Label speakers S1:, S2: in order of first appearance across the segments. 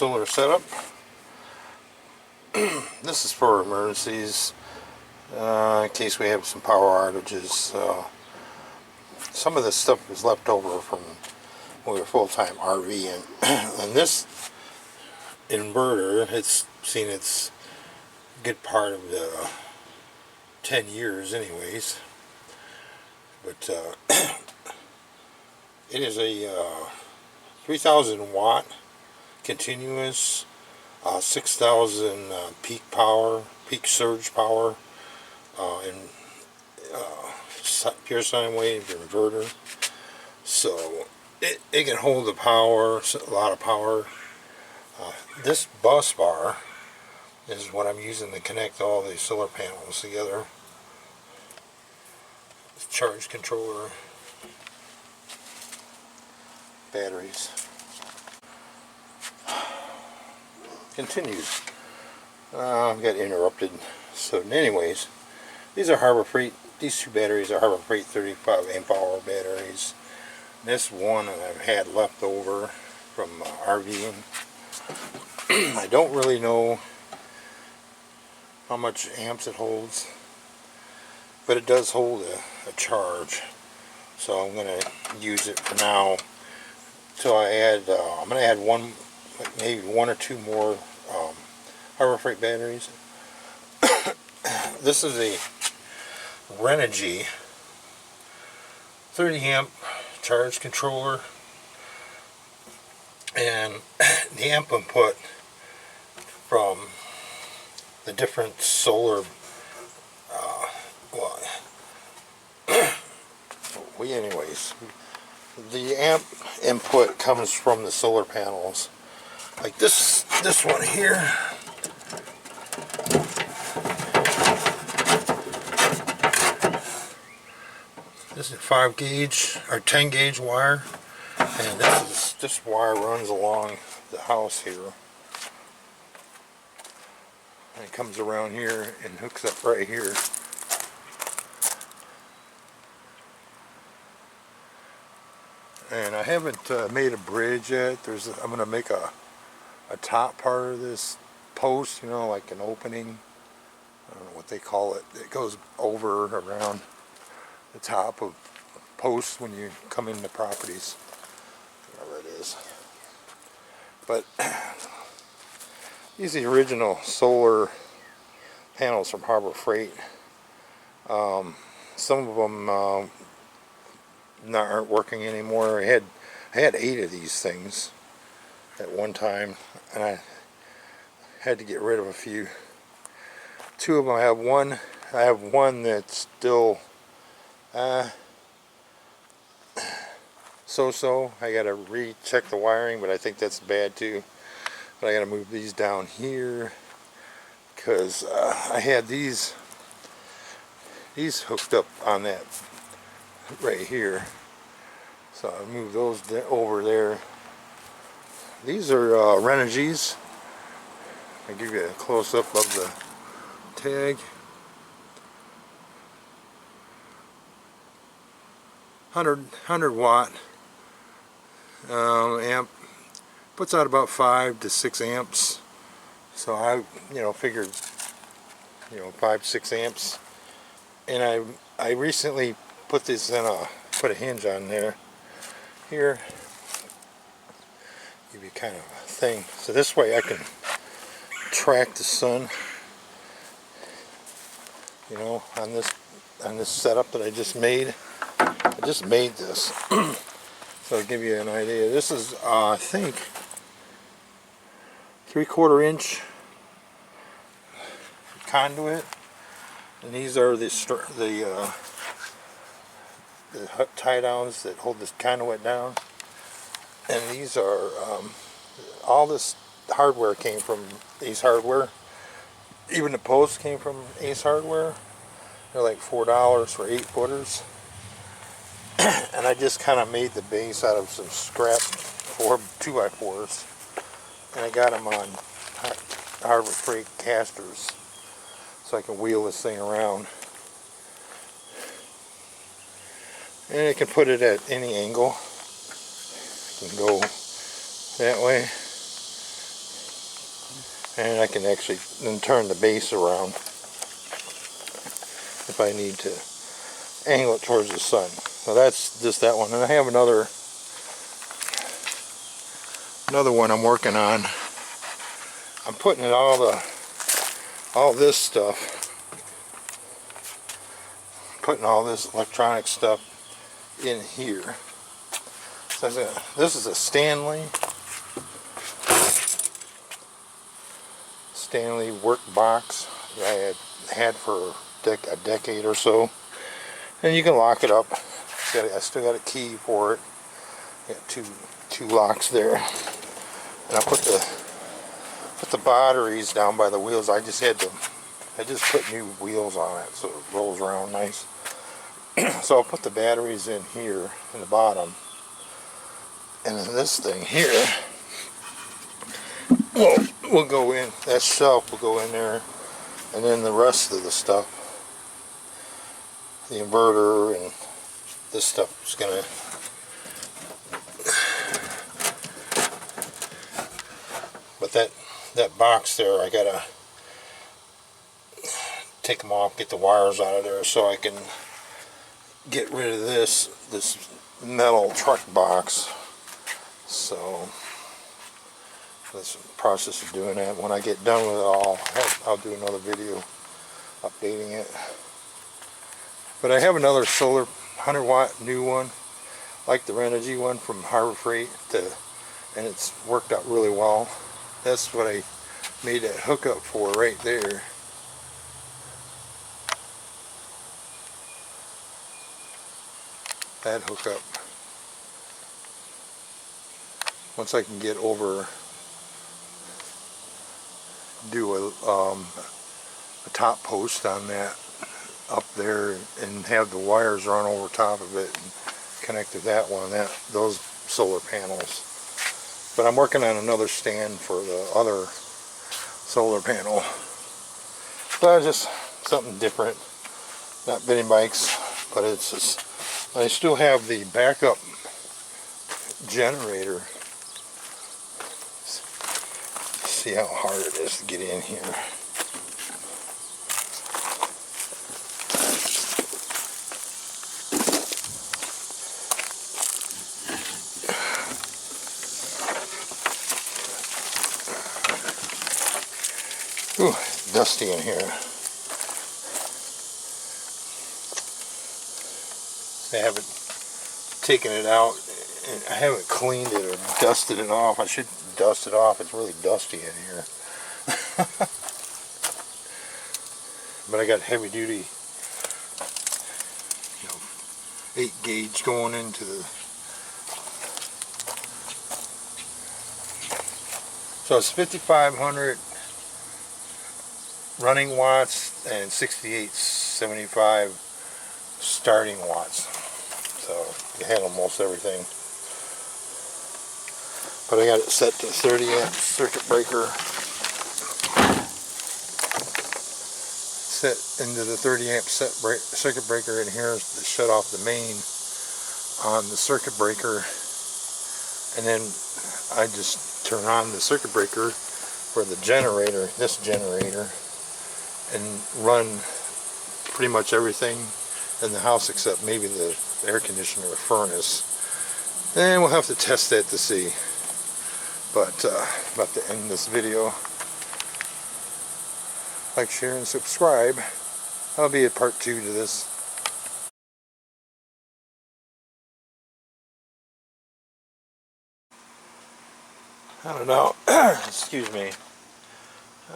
S1: solar setup. This is for emergencies, in case we have some power outages. Some of this stuff was left over from when we were full-time RVing. And this inverter, it's seen its good part of the 10 years anyways. But it is a 3,000 watt continuous, 6,000 peak power, peak surge power, and pure sine wave inverter. So it can hold the power, a lot of power. This bus bar is what I'm using to connect all these solar panels together. Charge controller, batteries. Continues. Got interrupted. So anyways, these are Harbor Freight. These two batteries are Harbor Freight 35 amp hour batteries. This one I've had left over from RVing. I don't really know how much amps it holds, but it does hold a charge. So I'm going to use it for now till I add, I'm going to add one, maybe one or two more Harbor Freight batteries. This is a Renogy 30 amp charge controller, and the amp input from the different solar anyways, the amp input comes from the solar panels, like this one here. This is 5 gauge or 10 gauge wire, and this wire runs along the house here, and it comes around here and hooks up right here. And I haven't made a bridge yet. I'm going to make a top part of this post, you know, like an opening. I don't know what they call it. It goes over around the top of posts when you come into properties, whatever it is. But these are the original solar panels from Harbor Freight. Some of them aren't working anymore. I had 8 of these things at one time, and I had to get rid of a few. 2 of them, I have one that's still so-so. I gotta recheck the wiring, but I think that's bad too. But I gotta move these down here because I had these hooked up on that right here, so I moved those over there. These are Renegys. I'll give you a close-up of the tag. 100 watt amp, puts out about 5 to 6 amps. So I figured 5-6 amps, and I recently put this in put a hinge on there here, give you kind of a thing, so this way I can track the sun, on this setup that I just made. I just made this so I'll give you an idea. This is I think 3/4 inch conduit, and these are the tie downs that hold this conduit down. And these are all this hardware came from Ace Hardware. Even the posts came from Ace Hardware. They're like $4 for 8 footers. And I just kind of made the base out of some scrap 2x4s, and I got them on Harbor Freight casters so I can wheel this thing around. And I can put it at any angle. I can go that way, And I can actually then turn the base around if I need to angle it towards the sun. So that's just that one. And I have another one I'm working on. I'm putting in all this stuff, putting all this electronic stuff in here. So this is a Stanley work box that I had for a decade or so, and you can lock it up. I still got a key for it. Got two locks there, and I put the batteries down by the wheels. I just put new wheels on it so it rolls around nice. So I'll put the batteries in here in the bottom, and then this thing here will go in. That shelf will go in there, and then the rest of the stuff, the inverter and this stuff, is gonna but that box there, I gotta take them off, get the wires out of there so I can get rid of this metal truck box. So that's the process of doing that. When I get done with it all, I'll do another video updating it. But I have another solar 100 watt new one, like the Renogy one from Harbor Freight, and it's worked out really well. That's what I made that hookup for right there. That hookup. Once I can get over, do a top post on that up there and have the wires run over top of it and connect to that one, those solar panels. But I'm working on another stand for the other solar panel. So just something different. Not mini bikes, but it's just, I still have the backup generator. See how hard it is to get in here. Ooh, dusty in here. I haven't taken it out, and I haven't cleaned it or dusted it off. I should dust it off. It's really dusty in here. But I got heavy duty, 8 gauge going into the, so it's 5,500 running watts and 6875 starting watts. So you handle most everything. But I got it set to 30 amp circuit breaker. Set into the 30 amp circuit breaker in here to shut off the main on the circuit breaker. And then I just turn on the circuit breaker for the generator, this generator, and run pretty much everything in the house except maybe the air conditioner or furnace. And we'll have to test that to see. But about to end this video. Like, share, and subscribe. That'll be a part 2 to this. I don't know. Excuse me.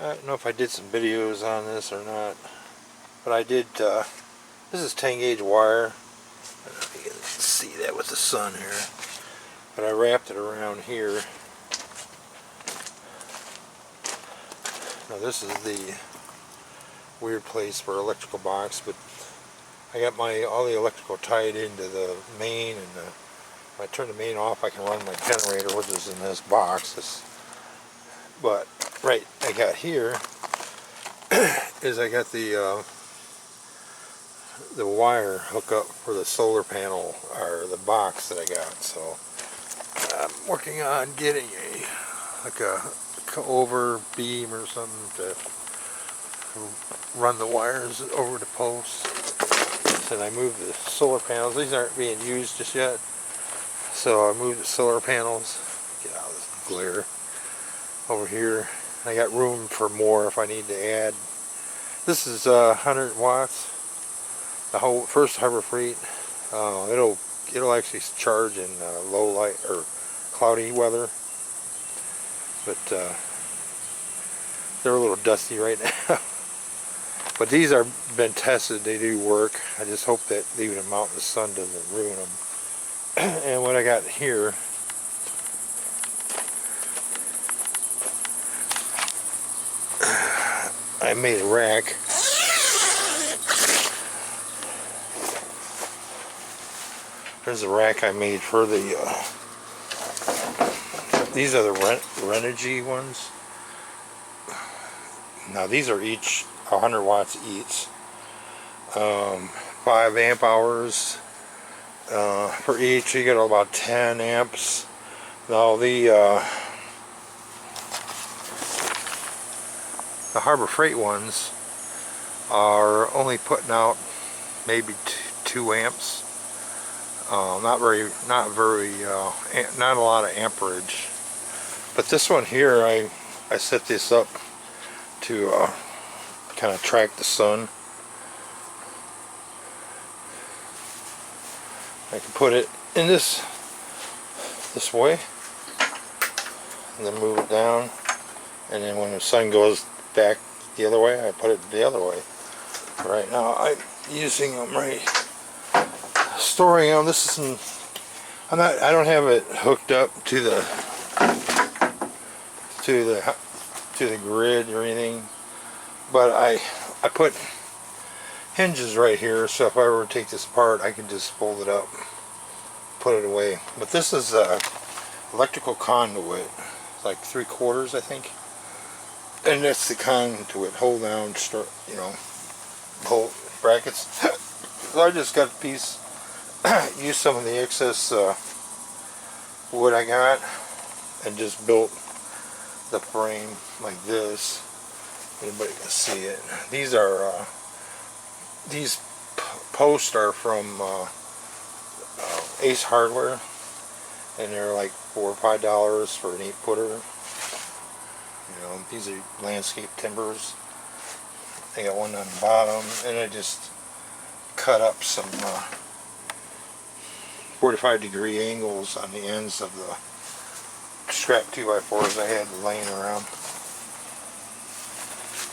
S1: I don't know if I did some videos on this or not. But I did. This is 10 gauge wire. I don't know if you can see that with the sun here. But I wrapped it around here. Now this is the weird place for electrical box, but I got all the electrical tied into the main, and if I turn the main off, I can run my generator, which is in this box. But right, I got here is I got the wire hookup for the solar panel, or the box that I got. So I'm working on getting a like a over beam or something to run the wires over the posts. And I moved the solar panels. These aren't being used just yet, so I moved the solar panels. Get out of this glare over here. I got room for more if I need to add. This is 100 watts. The whole first Harbor Freight. It'll actually charge in low light or cloudy weather, but they're a little dusty right now. But these are been tested, they do work. I just hope that leaving them out in the sun doesn't ruin them. And what I got here, I made a rack. There's a rack I made for the, these are the Renogy ones. Now these are each 100 watts each, 5 amp hours for each. You get about 10 amps. Now the Harbor Freight ones are only putting out maybe 2 amps. Not a lot of amperage. But this one here, I set this up to kind of track the sun. I can put it in this way and then move it down, and then when the sun goes back the other way, I put it the other way. Right now I'm using them storing them. This isn't, I don't have it hooked up to the grid or anything. But I put hinges right here, so if I were to take this apart, I can just fold it up, put it away. But this is electrical conduit, it's like 3/4, I think, and that's the conduit. Hold down, bolt brackets. So I just got a piece, used some of the excess wood I got, and just built the frame like this. Anybody can see it. These are these posts are from Ace Hardware, and they're like $4 or $5 for an 8-footer. These are landscape timbers. I got one on the bottom, and I just cut up some 45-degree angles on the ends of the scrap 2x4s I had laying around.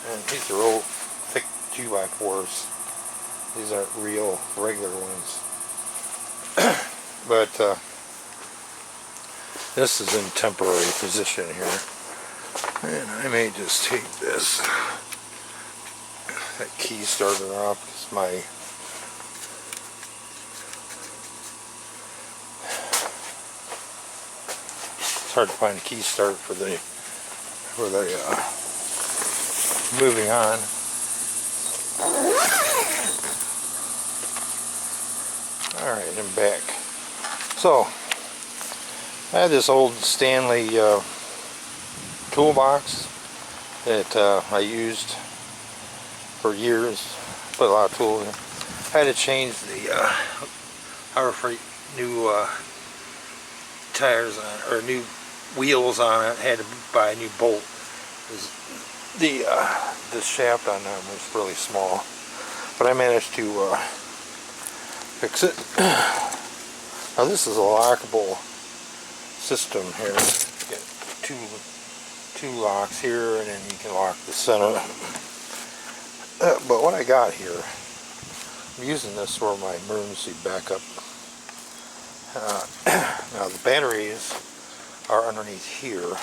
S1: And these are old thick 2x4s. These aren't real regular ones. But this is in temporary position here. And I may just take that key starter off, because it's hard to find a key start for the moving on. Alright, I'm back. So, I had this old Stanley toolbox that I used for years. Put a lot of tools in. I had to change the Harbor Freight new tires on, or new wheels on it. I had to buy a new bolt. The shaft on them was really small, but I managed to fix it. Now this is a lockable system here. You get two locks here, and then you can lock the center. But what I got here, I'm using this for my emergency backup. Now the batteries are underneath here.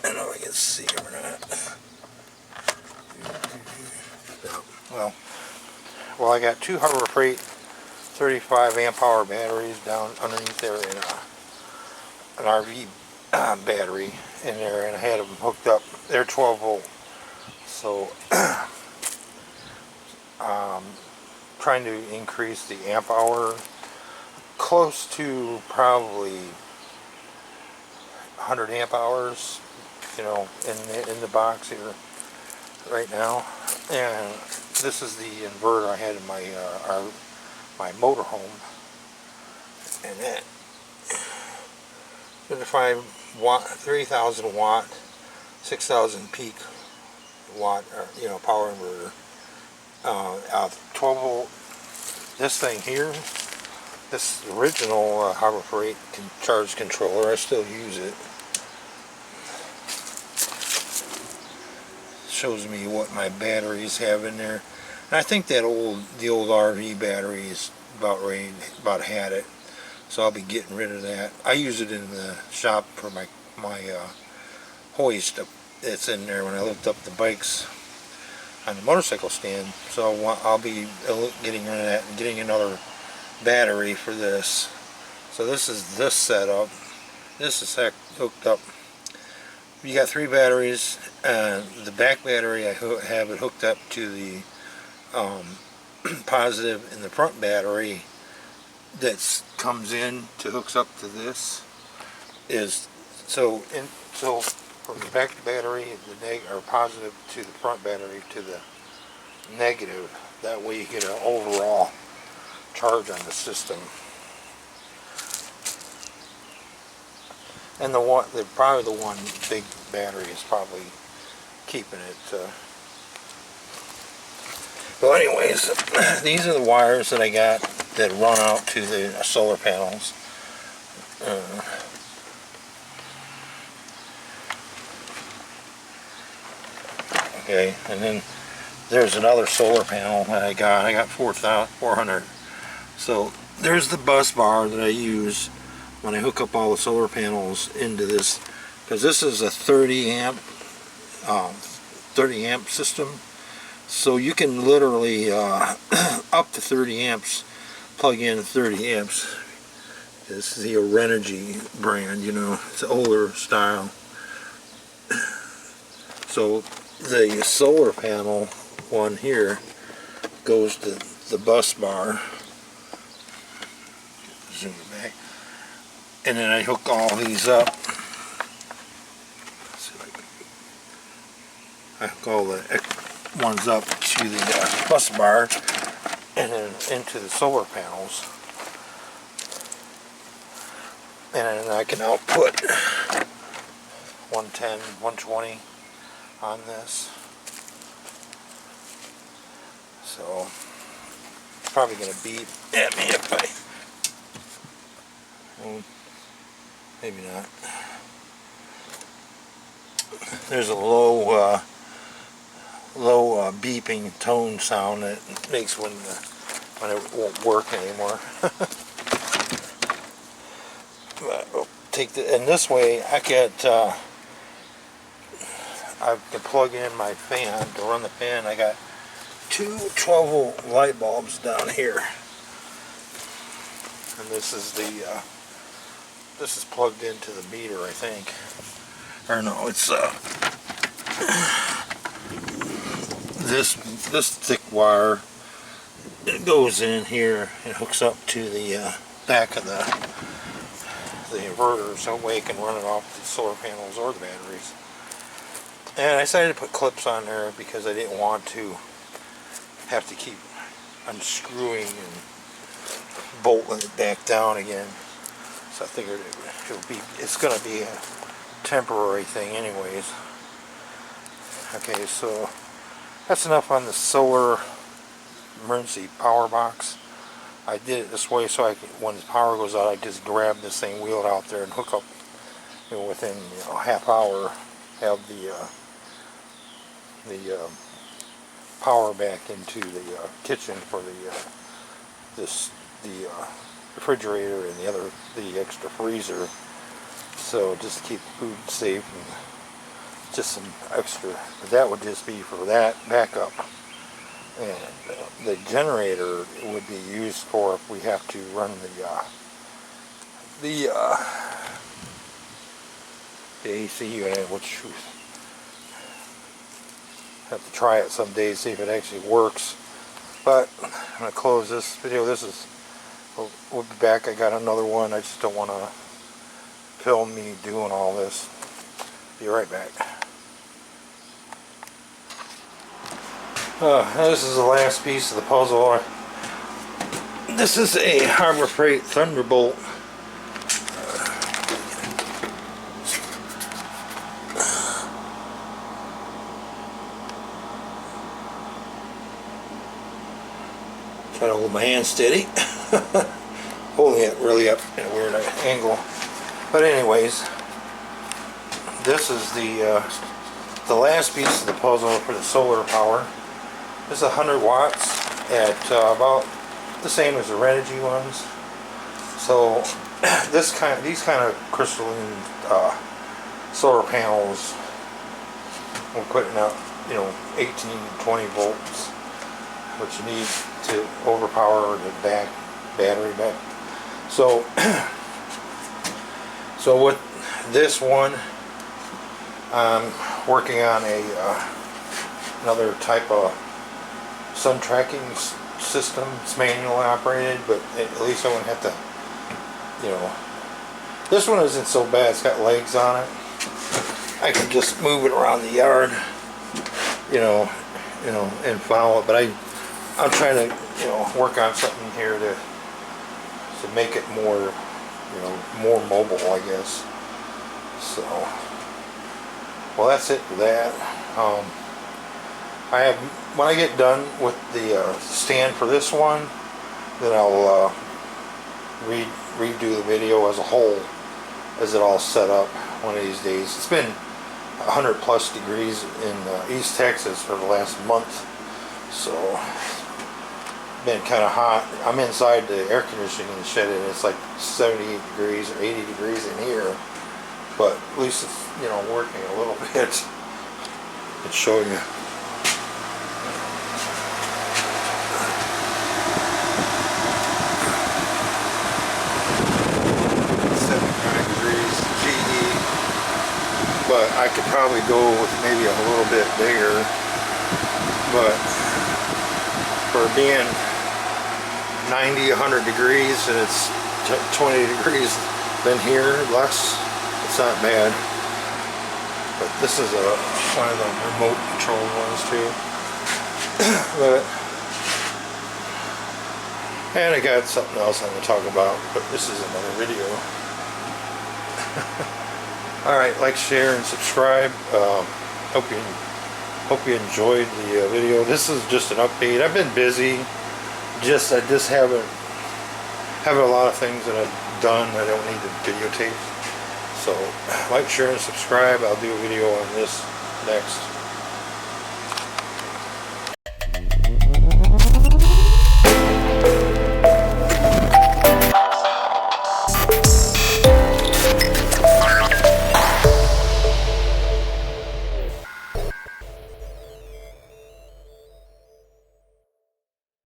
S1: I don't know if I can see them or not. Well, I got 2 Harbor Freight 35 amp hour batteries down underneath there in an RV battery in there, and I had them hooked up. They're 12 volt. So trying to increase the amp hour close to probably 100 amp hours, you know, in the box here right now. And this is the inverter I had in my my motorhome, and that 35 watt, 3,000 watt, 6,000 peak watt, you know, power inverter. 12 volt. This thing here, this original Harbor Freight charge controller, I still use it. Shows me what my batteries have in there. And I think that the old RV battery is about had it. So I'll be getting rid of that. I use it in the shop for my hoist that's in there when I lift up the bikes on the motorcycle stand. So I'll be getting rid of that and getting another battery for this. So this is this setup. This is hooked up. You got 3 batteries. The back battery, I have it hooked up to the positive, and the front battery that comes in to hooks up to this is so from the back battery, or positive, to the front battery to the negative. That way you get an overall charge on the system. And probably the one big battery is probably keeping it. But anyways, these are the wires that I got that run out to the solar panels. Okay, and then there's another solar panel that I got 400. So there's the bus bar that I use when I hook up all the solar panels into this, because this is a 30 amp system. So you can literally up to 30 amps, plug in 30 amps. This is the Renogy brand, you know, it's an older style. So the solar panel one here goes to the bus bar. Zoom it back. And then I hook all these up. I hook all the ones up to the bus bar and then into the solar panels. And then I can output 110, 120 on this. So it's probably going to beep at me if well, maybe not. There's a low beeping tone sound that it makes when it won't work anymore. But I'll take and this way I can plug in my fan to run the fan. I got 2 12-volt light bulbs down here, and this is plugged into the meter, I think. Or no, it's this thick wire. It goes in here and hooks up to the back of the inverter, so that way it can run it off the solar panels or the batteries. And I decided to put clips on there because I didn't want to have to keep unscrewing and bolting it back down again. So I figured it's going to be a temporary thing anyways. Okay, so that's enough on the solar emergency power box. I did it this way so I can, when the power goes out, I just grab this thing, wheel it out there, and hook up, you know, within a half hour, have the power back into the kitchen for the refrigerator and the extra freezer. So just to keep food safe and just some extra. But that would just be for that backup. And the generator would be used for if we have to run the AC, which have to try it some days, see if it actually works. But I'm going to close this video. We'll be back. I got another one. I just don't want to film me doing all this. Be right back. This is the last piece of the puzzle. This is a Harbor Freight Thunderbolt. Try to hold my hand steady. Holding it really up in a weird angle. But anyways, this is the last piece of the puzzle for the solar power. This is 100 watts at about the same as the Renogy ones. So these kind of crystalline solar panels will putting out 18-20 volts, which you need to overpower the battery back. So with this one, I'm working on another type of sun tracking system. It's manually operated, but at least I wouldn't have to, this one isn't so bad. It's got legs on it. I can just move it around the yard, and follow it. But I'm trying to, work on something here to make it more, more mobile, I guess. So, well, that's it for that. When I get done with the stand for this one, then I'll redo the video as a whole, as it all set up one of these days. It's been 100+ degrees in East Texas for the last month, so been kind of hot. I'm inside the air conditioning shed and it's like 78 degrees or 80 degrees in here, but at least it's working a little bit. It's showing you. 79 degrees GE, but I could probably go with maybe a little bit bigger, but for being 90-100 degrees and it's 20 degrees than here, less, it's not bad. But this is one of the remote control ones too. And I got something else I'm going to talk about, but this is another video. Alright, like, share, and subscribe. Hope you enjoyed the video. This is just an update. I've been busy. I just haven't a lot of things that I've done I don't need to videotape. So like, share, and subscribe. I'll do a video on this next.